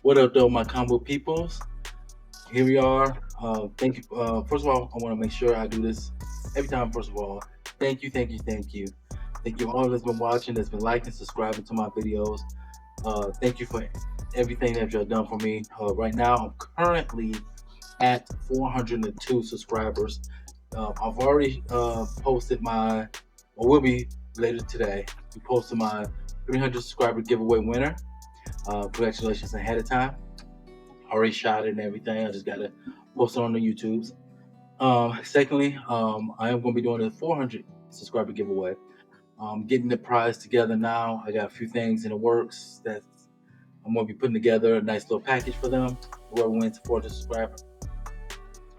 What up, though, my combo peoples? Here we are. Thank you. First of all, I want to make sure I do this every time. First of all, thank you all that's been watching, that's been liking, subscribing to my videos. Thank you for everything that you've done for me. Right now, I'm currently at 402 subscribers. I've already posted my, or will be later today. We posted my 300 subscriber giveaway winner. Congratulations ahead of time. Already shot it and everything. I just gotta post it on the YouTubes. Secondly, I am gonna be doing a 400 subscriber giveaway. Getting the prize together now. I got a few things in the works that I'm gonna be putting together a nice little package for them. Whoever wins 400 subscriber.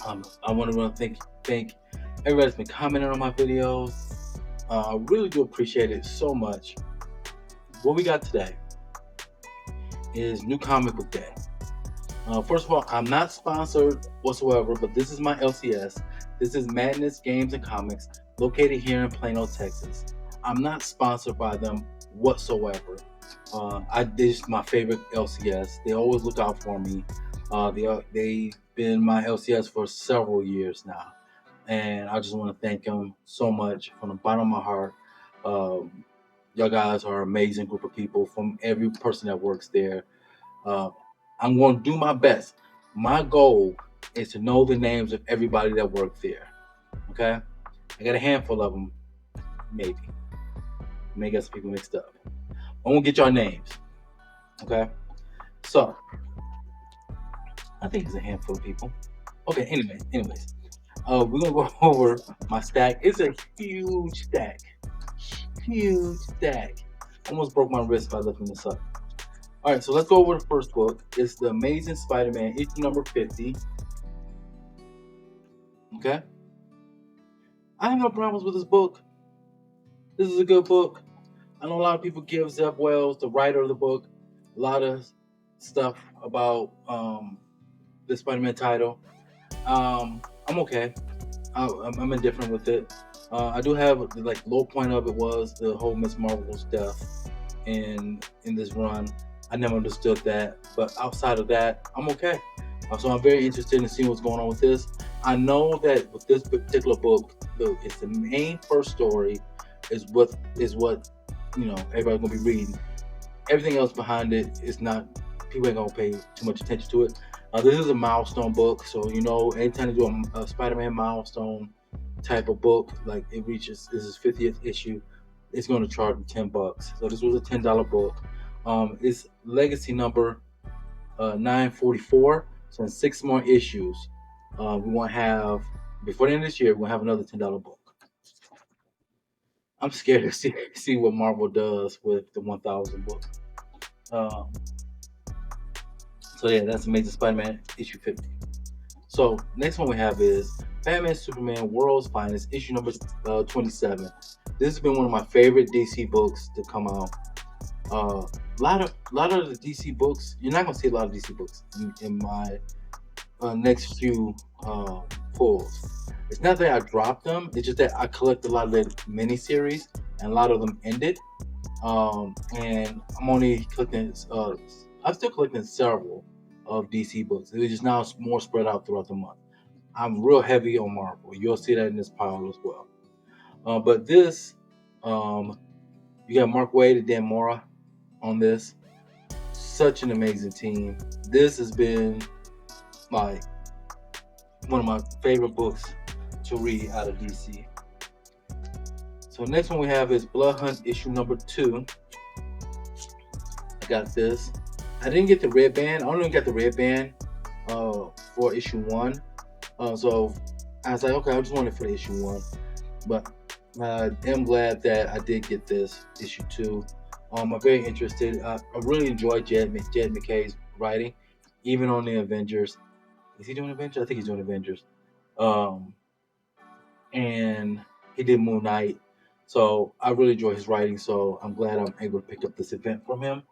I want to thank everybody that's been commenting on my videos. I really do appreciate it so much. What we got today is New Comic Book Day. First of all, I'm not sponsored whatsoever, but this is my LCS. This is Madness Games and Comics, located here in Plano, Texas. I'm not sponsored by them whatsoever. This is my favorite LCS. They always look out for me. They've been my LCS for several years now, and I just want to thank them so much from the bottom of my heart. Um, y'all guys are an amazing group of people. From every person that works there, uh, I'm going to do my best. My goal is to know the names of everybody that worked there. Okay, I got a handful of them, maybe. May get some people mixed up. I won't get y'all names. Okay, so I think it's a handful of people. Okay, anyways, we're gonna go over my stack. It's a huge stack, huge stack. Almost broke my wrist by lifting this up. All right, so let's go over the first book. It's the Amazing Spider-Man, issue number 50. Okay, I have no problems with this book. This is a good book. I know a lot of people give Zeb Wells, the writer of the book, a lot of stuff about the Spider-Man title. I'm okay. I'm indifferent with it. I do have like low point of it was the whole Miss Marvel's death in this run. I never understood that, but outside of that, I'm okay. So I'm very interested in seeing what's going on with this. I know that with this particular book, it's the main first story is what everybody's gonna be reading. Everything else behind it is not. People ain't gonna pay too much attention to it. This is a milestone book, so anytime you do a Spider-Man milestone type of book, like it reaches this is 50th issue, it's going to charge you $10. So this was a $10 book. It's legacy number 944. So in 6 more issues, we won't have before the end of this year. We'll have another $10 book. I'm scared to see what Marvel does with the 1,000 book. Um, so yeah, that's Amazing Spider-Man issue 50. So next one we have is Batman Superman World's Finest issue number 27. This has been one of my favorite DC books to come out. A lot of the DC books, you're not gonna see a lot of DC books in my next few pulls. It's not that I dropped them; it's just that I collect a lot of the miniseries, and a lot of them ended. And I'm only collecting. I'm still collecting several of DC books. It's just now more spread out throughout the month. I'm real heavy on Marvel. You'll see that in this pile as well. But this, um, you got Mark Waid and Dan Mora on this. Such an amazing team. This has been like one of my favorite books to read out of DC. So next one we have is Blood Hunt issue number 2. I got this. I didn't get the red band. I only got the red band for issue 1. So I was like, okay, I just wanted for issue 1. But I am glad that I did get this issue 2. I'm very interested. I really enjoy Jed McKay's writing, even on the Avengers. Is he doing Avengers? I think he's doing Avengers. Um, and he did Moon Knight. So I really enjoy his writing. So I'm glad I'm able to pick up this event from him.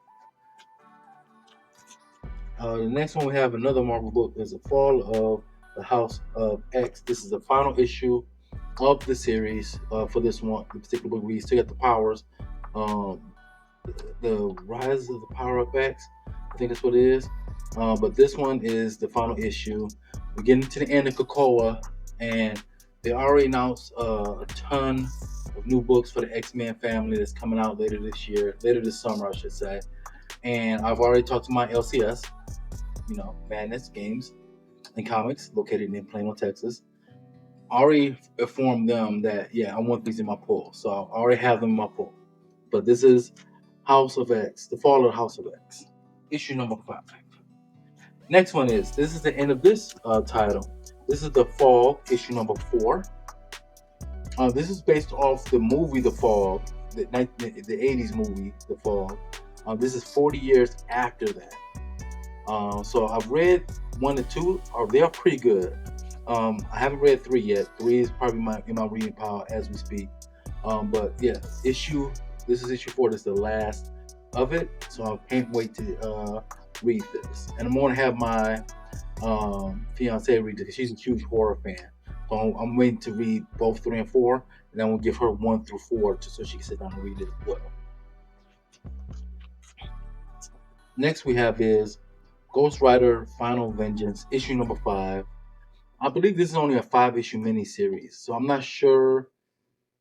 The next one we have another Marvel book is The Fall of the House of X. This is the final issue of the series for this one, the particular book. We still got the powers. Um, the Rise of the Power of X. I think that's what it is. But this one is the final issue. We're getting to the end of Krakoa, and they already announced a ton of new books for the X-Men family that's coming out later this summer, I should say. And I've already talked to my LCS, Madness Games and Comics, located in Plano, Texas. I already informed them that, yeah, I want these in my pull. So I already have them in my pull. But this is House of X, The Fall of the House of X, issue number 5. Next one this is the end of this title. This is The Fall, issue number 4. This is based off the movie The Fall, the 80s movie The Fall. This is 40 years after that. So I've read 1 and 2. They are pretty good. I haven't read 3 yet. 3 is probably in my reading pile as we speak. But yeah, this is issue 4. This is the last of it. So I can't wait to read this. And I'm going to have my fiance read it because she's a huge horror fan. So I'm waiting to read both 3 and 4, and then we'll give her 1 through 4 just so she can sit down and read it as well. Next we have is Ghost Rider Final Vengeance, issue number 5. I believe this is only a 5-issue miniseries, so I'm not sure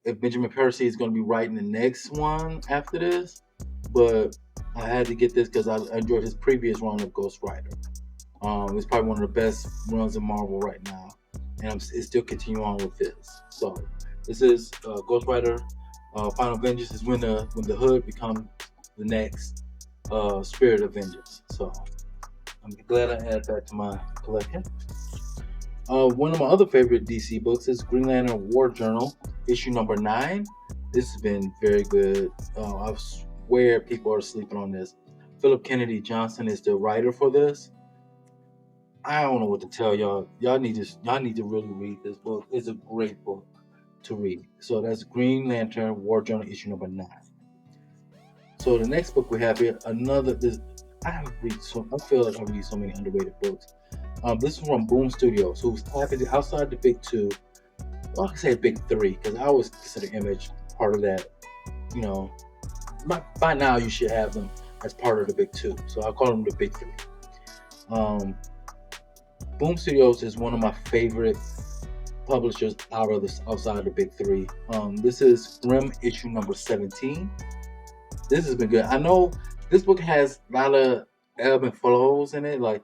if Benjamin Percy is going to be writing the next one after this, but I had to get this because I enjoyed his previous run of Ghost Rider. It's probably one of the best runs in Marvel right now, and it's still continuing on with this. So this is Ghost Rider Final Vengeance is when the Hood becomes the next Spirit of Vengeance. So I'm glad I added that to my collection. One of my other favorite DC books is Green Lantern War Journal, issue number 9. This has been very good. I swear people are sleeping on this. Philip Kennedy Johnson is the writer for this. I don't know what to tell y'all. Y'all need to really read this book. It's a great book to read. So that's Green Lantern War Journal, issue number 9. So the next book we have here, I feel like I read so many underrated books. This is from Boom Studios, who's happening outside the big 2. Well, I can say big 3 because I always consider Image part of that. By now you should have them as part of the big 2. So I'll call them the big 3. Boom Studios is one of my favorite publishers outside the big 3. This is Grimm issue number 17. This has been good. I know this book has a lot of ebb and flows in it. Like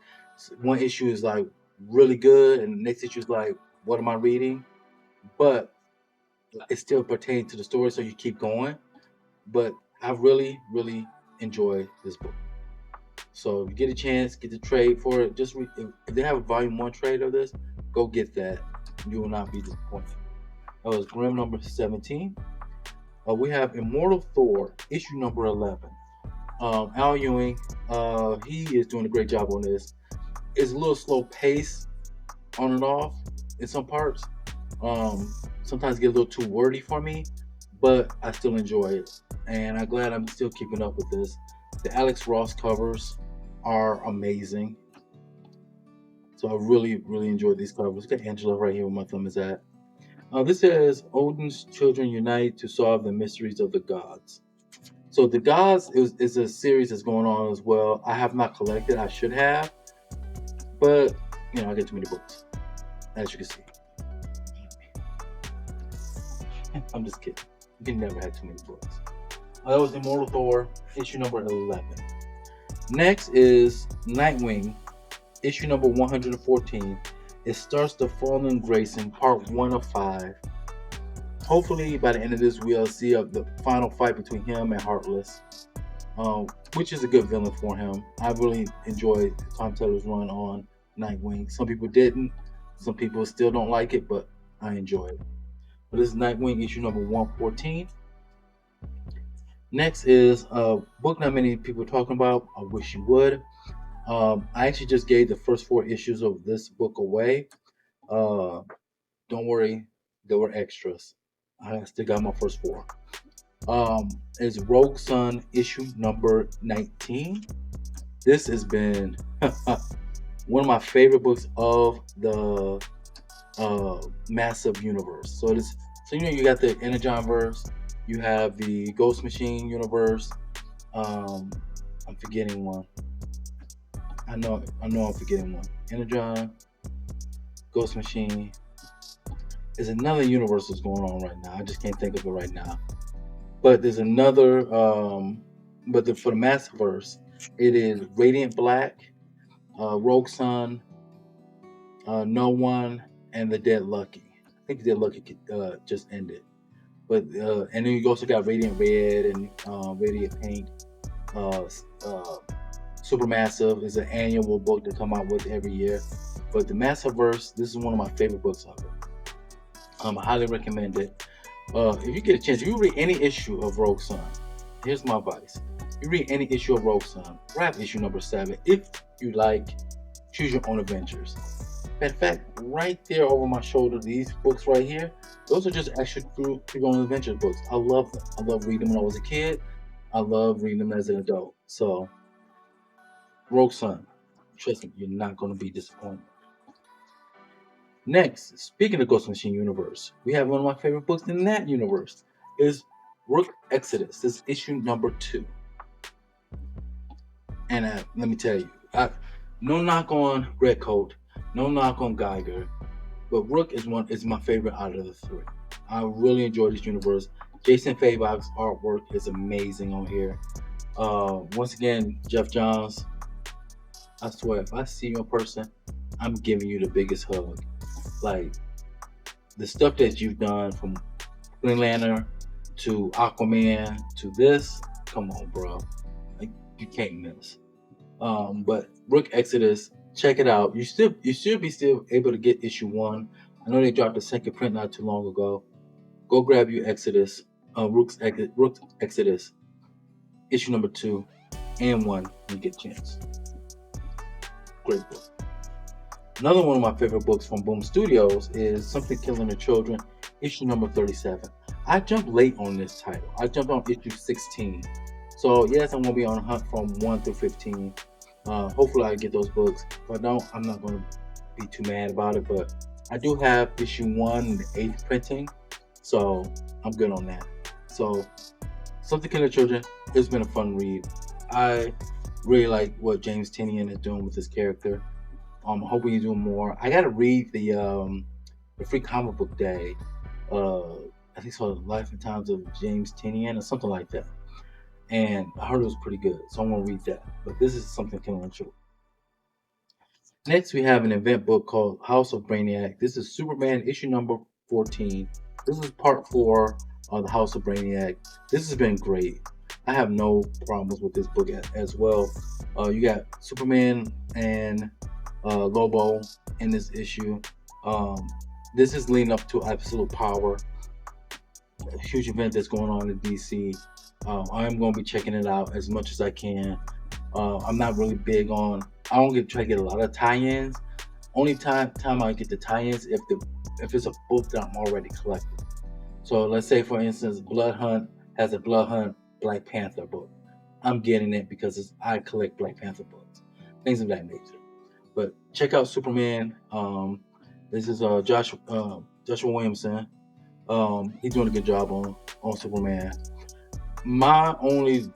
one issue is like really good, and the next issue is like, what am I reading? But it still pertains to the story, so you keep going. But I really, really enjoy this book. So if you get a chance, get the trade for it. Just if they have a volume 1 trade of this, go get that. You will not be disappointed. That was Grimm number 17. We have Immortal Thor, issue number 11. Al Ewing, he is doing a great job on this. It's a little slow pace on and off in some parts. Sometimes get a little too wordy for me, but I still enjoy it. And I'm glad I'm still keeping up with this. The Alex Ross covers are amazing. So I really, really enjoyed these covers. Got Angela right here where my thumb is at. This says Odin's children unite to solve the mysteries of the gods. So the gods is a series that's going on as well. I have not collected. I should have. But, I get too many books, as you can see. I'm just kidding. You can never have too many books. That was Immortal Thor, issue number 11. Next is Nightwing, issue number 114. It starts the Fallen Grayson, part 1 of 5. Hopefully, by the end of this, we'll see the final fight between him and Heartless, which is a good villain for him. I really enjoyed Tom Taylor's run on Nightwing. Some people didn't. Some people still don't like it, but I enjoy it. But this is Nightwing, issue number 114. Next is a book not many people are talking about. I Wish You Would. I actually just gave the first 4 issues of this book away. Don't worry, there were extras. I still got my first 4. It's Rogue Sun, issue number 19. This has been one of my favorite books of the massive universe. So you got the Energon verse, you have the Ghost Machine universe. I'm forgetting one. know I'm forgetting one. Energon, Ghost Machine. There's another universe that's going on right now. I just can't think of it right now. But there's another. For the Massiverse, it is Radiant Black, Rogue Sun, No One, and the Dead Lucky. I think the Dead Lucky just ended. But and then you also got Radiant Red and Radiant Pink. Uh, uh, Supermassive is an annual book to come out with every year. But the Massiverse, this is one of my favorite books of it. I highly recommend it. If you get a chance, if you read any issue of Rogue Sun, here's my advice. You read any issue of Rogue Sun, grab issue number 7. If you like, choose your own adventures. In fact, right there over my shoulder, these books right here, those are just extra through your own adventures books. I love them. I love reading them when I was a kid. I love reading them as an adult. So, Rogue Sun, trust me, you're not going to be disappointed. Next, speaking of Ghost Machine Universe, we have one of my favorite books in that universe. Is Rook Exodus. This is issue number 2. And let me tell you, no knock on Redcoat, no knock on Geiger, but Rook is my favorite out of the 3. I really enjoy this universe. Jason Fabok's artwork is amazing on here. Once again, Geoff Johns, I swear, if I see you in person, I'm giving you the biggest hug. Like, the stuff that you've done from Green Lantern to Aquaman to this, come on, bro. Like, you can't miss. But Rook Exodus, check it out. You should be still able to get issue 1. I know they dropped a second print not too long ago. Go grab your Exodus, Rook Exodus, issue number 2 and 1 when you get a chance. Great book. Another one of my favorite books from Boom Studios is Something Killing the Children, issue number 37. I jumped late on this title. I jumped on issue 16. So yes, I'm going to be on a hunt from 1 through 15. Hopefully I get those books. If I don't, I'm not going to be too mad about it. But I do have issue 1, the 8th printing. So I'm good on that. So Something Killing the Children, it's been a fun read. I really like what James Tynion is doing with his character. I'm hoping he's doing more. I gotta read the Free Comic Book Day. I think it's called Life and Times of James Tynion or something like that. And I heard it was pretty good, so I'm gonna read that. But this is Something Killing the Children. Next, we have an event book called House of Brainiac. This is Superman issue number 14. This is part 4 of the House of Brainiac. This has been great. I have no problems with this book as well. You got Superman and Lobo in this issue. This is leading up to Absolute Power, a huge event that's going on in DC. I'm going to be checking it out as much as I can. I'm not really big on. I don't try to get a lot of tie-ins. Only time I get the tie-ins if it's a book that I'm already collecting. So let's say, for instance, Blood Hunt has a Blood Hunt Black Panther book. I'm getting it because I collect Black Panther books, things of that nature. But check out Superman. This is Joshua Williamson. He's doing a good job on Superman. My only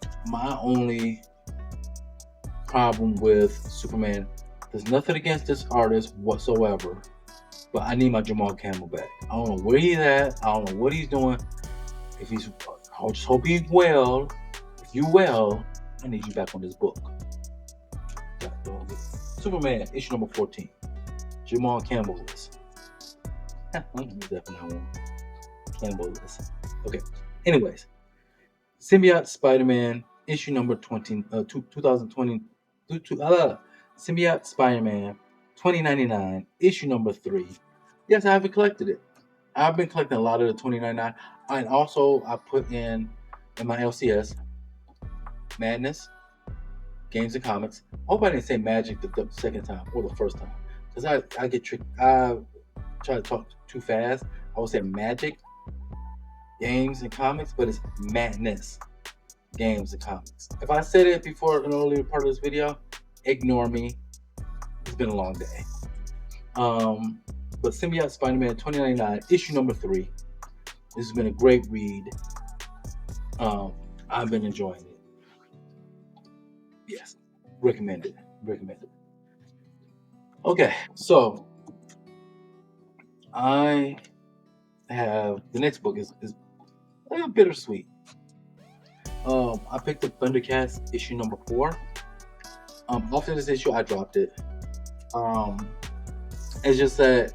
problem with Superman, there's nothing against this artist whatsoever, but I need my Jamal Campbell back. I don't know where he's at. I don't know what he's doing. I just hope he's well. If you well, I need you back on this book. Superman issue number 14. Jamal Campbell list. Definitely one. Campbell list. Okay. Anyways, Symbiote Spider-Man issue number 2020. Symbiote Spider-Man 2099 issue number 3. Yes, I haven't collected it. I've been collecting a lot of the 2099, and also I put in my LCS Madness, Games and Comics. I hope I didn't say Magic the second time or the first time, because I get tricked. I try to talk too fast. I would say Magic, Games and Comics, but it's Madness, Games and Comics. If I said it before in an earlier part of this video, ignore me. It's been a long day. But Symbiote Spider-Man 2099 issue number 3. This has been a great read. I've been enjoying it. Yes, recommend it. Okay, so I have the next book is bittersweet. I picked up Thundercats issue number 4. After this issue, I dropped it. Um, it's just that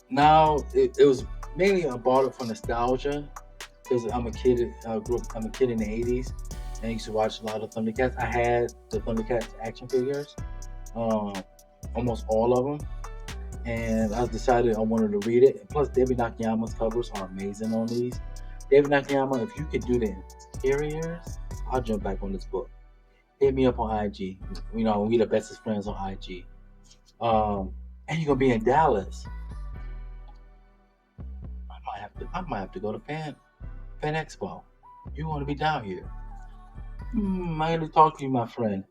now it was mainly I bought it for nostalgia because I'm a kid. I'm a kid in the '80s, and I used to watch a lot of Thundercats. I had the Thundercats action figures, um, almost all of them, and I decided I wanted to read it. Plus, David Nakayama's covers are amazing on these. David Nakayama, if you could do the interiors, I'll jump back on this book. Hit me up on IG. You know, we the bestest friends on IG. And you're gonna be in Dallas. I might have to go to Fan Expo. You want to be down here? I gotta talk to you, my friend.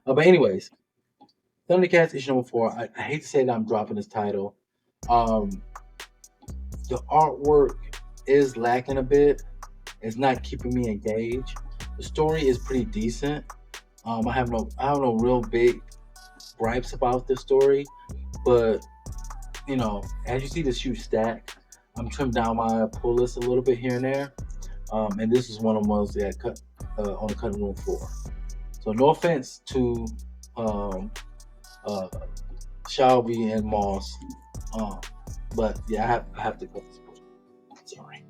But anyways, Thundercats issue number 4. I hate to say that I'm dropping this title. Um, the artwork is lacking a bit. It's not keeping me engaged. The story is pretty decent. I have no real big gripes about the story, but as you see this huge stack, I'm trimmed down my pull list a little bit here and there. And this is one of the ones that cut on the cutting room floor. So no offense to um, uh, Shelby and Moss, but yeah, I have to cut this book. Sorry,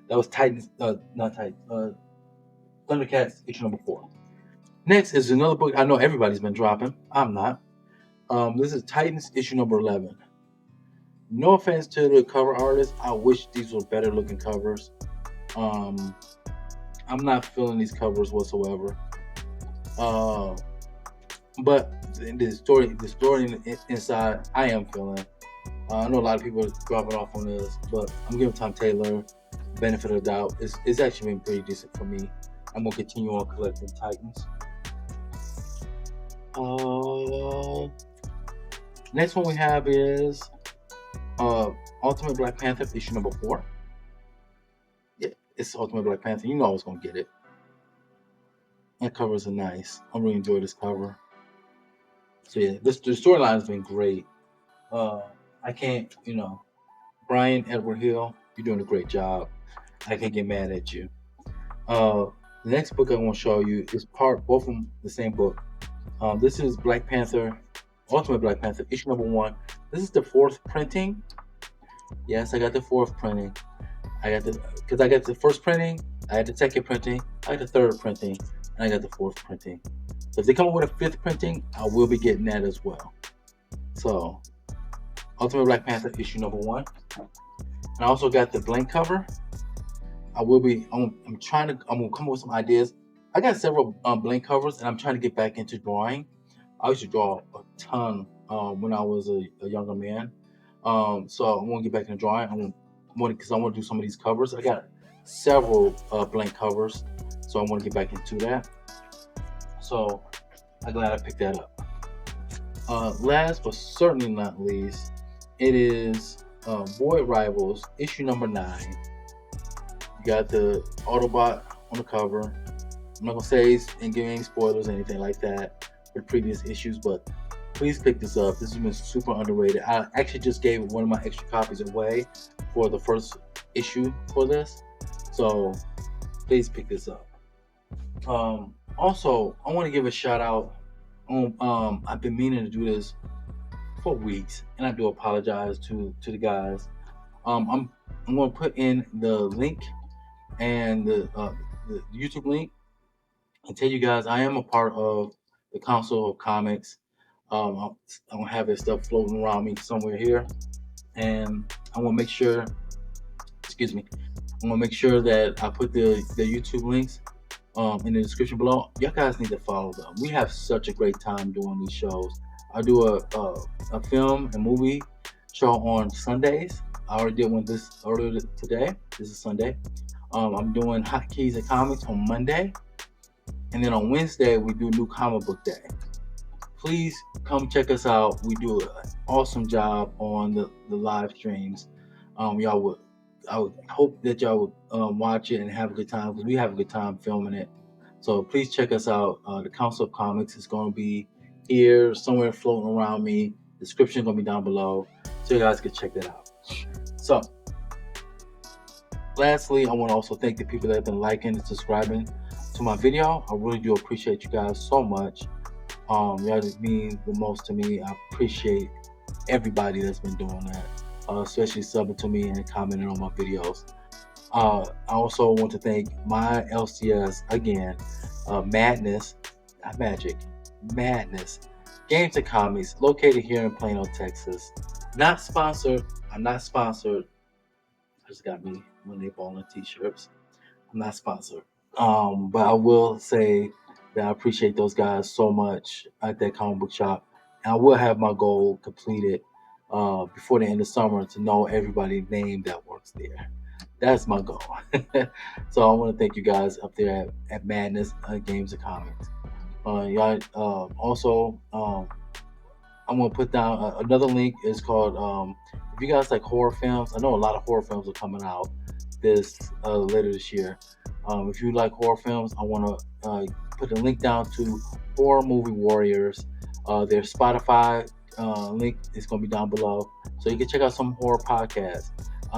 that was Titans, not Titans, Thundercats issue number 4. Next is another book I know everybody's been dropping. I'm not. This is Titans issue number 11. No offense to the cover artist. I wish these were better looking covers. Um, I'm not feeling these covers whatsoever. Uh, but the story inside, I am feeling. I know a lot of people are dropping off on this, but I'm giving Tom Taylor benefit of the doubt. It's actually been pretty decent for me. I'm gonna continue on collecting Titans. Next one we have is Ultimate Black Panther issue number 4. Yeah, it's Ultimate Black Panther. You know I was gonna get it. That covers are nice. I really enjoy this cover. So yeah, the storyline has been great. I can't, Brian Edward Hill, you're doing a great job. I can't get mad at you. The next book I want to show you is both of them the same book. This is Black Panther, Ultimate Black Panther, issue number 1. This is the 4th printing. Yes, I got the 4th printing. I got the first printing, I had the 2nd printing, I got the 3rd printing, and I got the 4th printing. So if they come up with a 5th printing, I will be getting that as well. So, Ultimate Black Panther issue number 1. And I also got the blank cover. I'm gonna come up with some ideas. I got several blank covers, and I'm trying to get back into drawing. I used to draw a ton when I was a younger man. So I want to get back into drawing. Because I want to do some of these covers. I got several blank covers, so I want to get back into that. So I'm glad I picked that up. Last but certainly not least, it is Void Rivals issue number 9. You got the Autobot on the cover. I'm not gonna say and give any spoilers or anything like that for previous issues, but please pick this up. This has been super underrated. I actually just gave one of my extra copies away for the first issue for this, so please pick this up. Also, I want to give a shout out. I've been meaning to do this for weeks, and I do apologize to the guys. I'm going to put in the link and the YouTube link and tell you guys I am a part of the Council of Comics. I'm gonna have this stuff floating around me somewhere here, and I want to make sure. Excuse me. I'm gonna make sure that I put the YouTube links in the description below. Y'all guys need to follow them. We have such a great time doing these shows. I do a film and movie show on Sundays. I already did one this earlier today. This is Sunday. I'm doing Hot Keys and Comics on Monday, and then on Wednesday we do New Comic Book Day. Please come check us out. We do an awesome job on the live streams. I would hope that y'all would watch it and have a good time, because we have a good time filming it. So please check us out. The Council of Comics is going to be here somewhere floating around me. Description gonna be down below, so you guys can check that out. So, lastly, I want to also thank the people that have been liking and subscribing to my video. I really do appreciate you guys so much. Y'all just mean the most to me. I appreciate everybody that's been doing that, especially subbing to me and commenting on my videos. I also want to thank my LCS again, Madness, not Magic, Madness, Games and Comics, located here in Plano, Texas. Not sponsored. I'm not sponsored. I just got me one of their bowling t-shirts. I'm not sponsored. But I will say that I appreciate those guys so much at that comic book shop. And I will have my goal completed before the end of summer to know everybody's name that works there. That's my goal. So I want to thank you guys up there at Madness Games and Comics. Y'all also I'm gonna put down another link. Is called if you guys like horror films. I know a lot of horror films are coming out this later this year. If you like horror films, I want to put a link down to Horror Movie Warriors. Their Spotify link is gonna be down below, so you can check out some horror podcasts.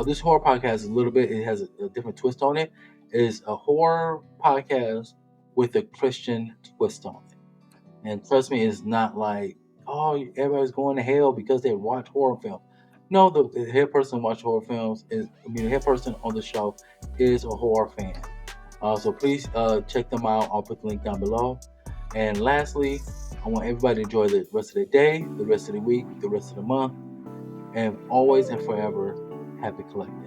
This horror podcast is a little bit. It has a different twist on it. It is a horror podcast with a Christian twist on it, and trust me, it's not like, oh, everybody's going to hell because they watch horror films. No, the head person watch horror films the head person on the show is a horror fan. So please check them out. I'll put the link down below. And lastly, I want everybody to enjoy the rest of the day, the rest of the week, the rest of the month, and always and forever, happy collecting.